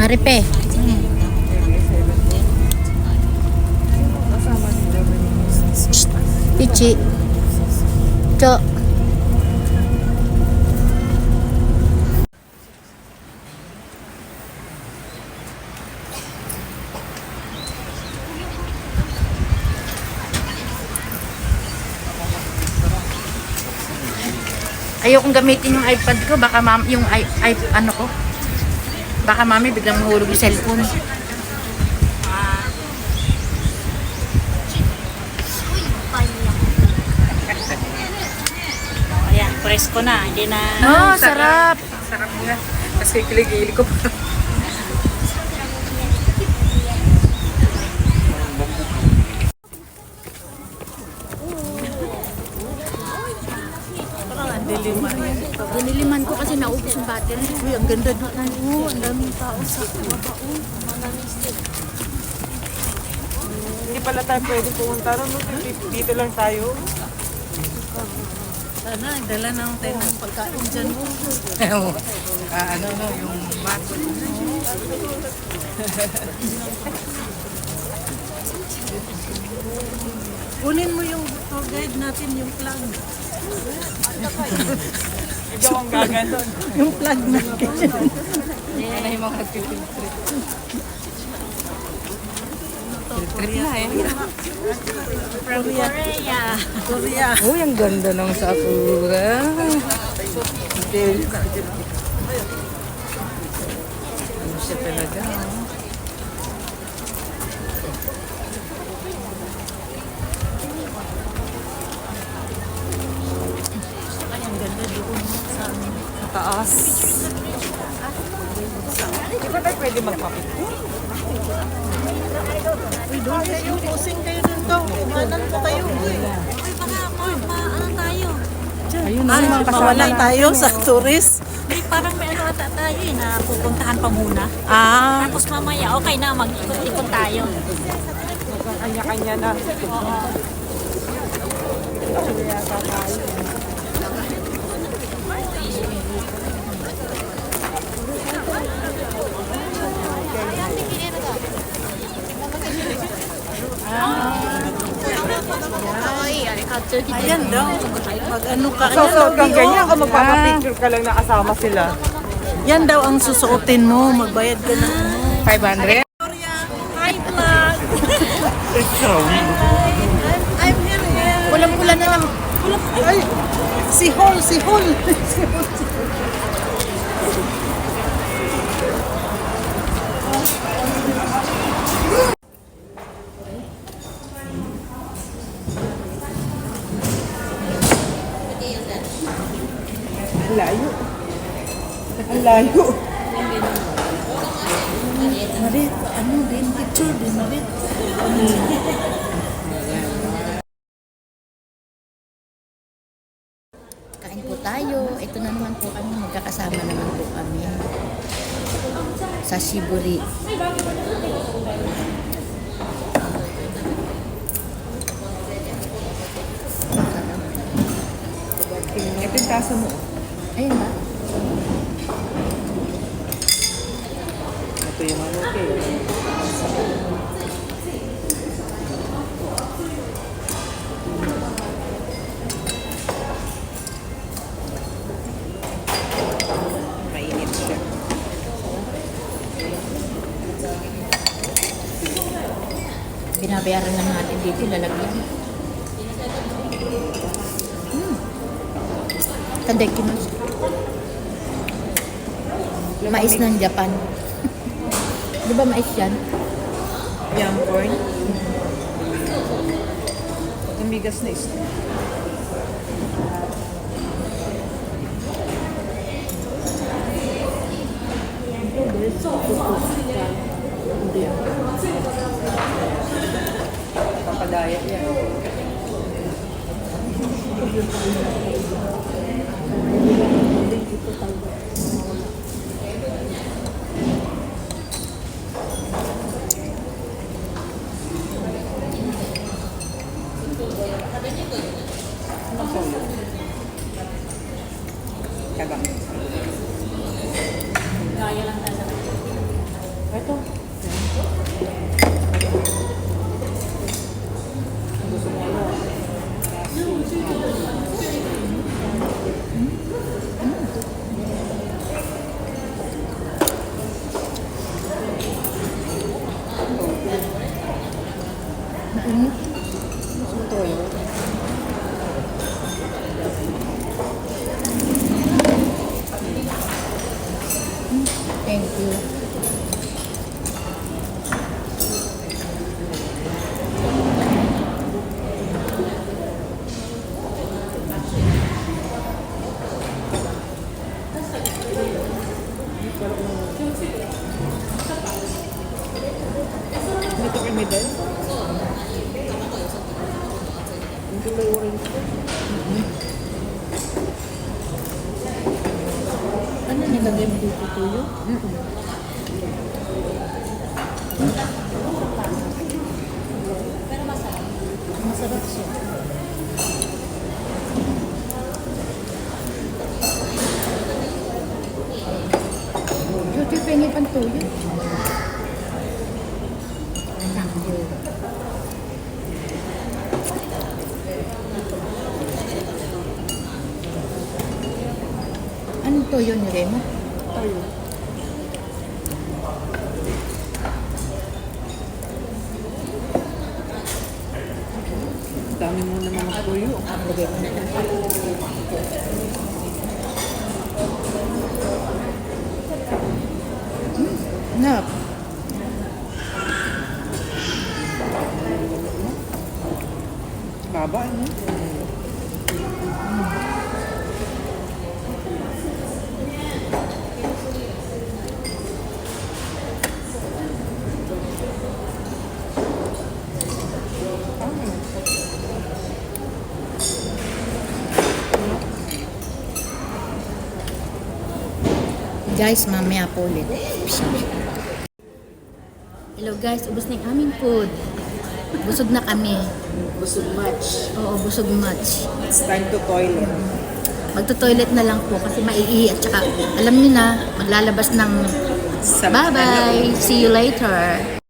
Maripe. Pichi. Cho. Ayokong gamitin yung iPad ko, baka yung ano ko. Baka mami biglang mahulog yung cellphone. Ayan, presko na, hindi na. Oh, sarap. Sarap nga. Tapos kikiligili ko pa. Diniliman ko kasi naubos yung battery. Uy, ang ganda doon. Oo, ang daming tao sa baba. Hindi pala tayo pwede pumunta ron. Dito lang tayo. Sana, dala na tayo ng pagkain dyan mo. Ano no, yung bato. Kunin mo yung tour guide natin, yung plug. Ikaw ang gaganon. Yung plug natin. Ano yung mga nagpipiltrip? Trip na eh. Korea. Uy, ang ganda ng sakura. Ano siya talaga? Ay, ang ganda doon sa Taas. Di ba tayo pwede magpapicture? Uy, doon kayo, posing kayo doon daw. Imanan po kayo. Uy, baka ano tayo? Ayun na yung mga kasama Mawalan natin. tayo sa tourist. May parang may ano ata tayo eh, na pupuntahan pa muna. Tapos mamaya, okay na, mag-ikot-ikot tayo. Kanya-kanya na. Ayan daw. Pag ano ka, Susuot kang ganyan kung magpapapicture ka lang nakasama sila. yan daw ang susuotin mo. Magbayad ka na. 500? Hi, vlog! I'm here. Kulang-kulang na lang. Ay, si Hall, si Hall. Ang layo. Ang layo. Marit, ano din, picture din, Marit. Kain po tayo. Ito na naman po kami. Magkakasama naman po kami. Sa Shiburi. Ito yung tasa mo. Ayun ba? Ito yung ano, okay. Mainit siya. Binabayaran lang natin dito. Lalagyan. Kandekinos. Mais ng Japan. Di ba mais yan? Yam corn. Tumigas na isa. Papadayat yan. Kaya lang talaga. Mainit. Toyo. Thank you. Dito kami din. Hindi may orange ko. Ano nilagay mo dito, tuyo? Masarap siya. Beauty pengi pang tuyo. Thank you. Anong tuyo ni Remo? Toyo. Dami mo naman ng toyo. Lagay ko na lang. Nap. Baba, ano? Guys, mamaya po ulit. Hello guys, ubos na yung aming food. Busog na kami. Busog much. Oo, busog much. It's time to toilet. Magto-toilet na lang po kasi maiihi at saka alam niyo na, maglalabas ng bye-bye. See you later.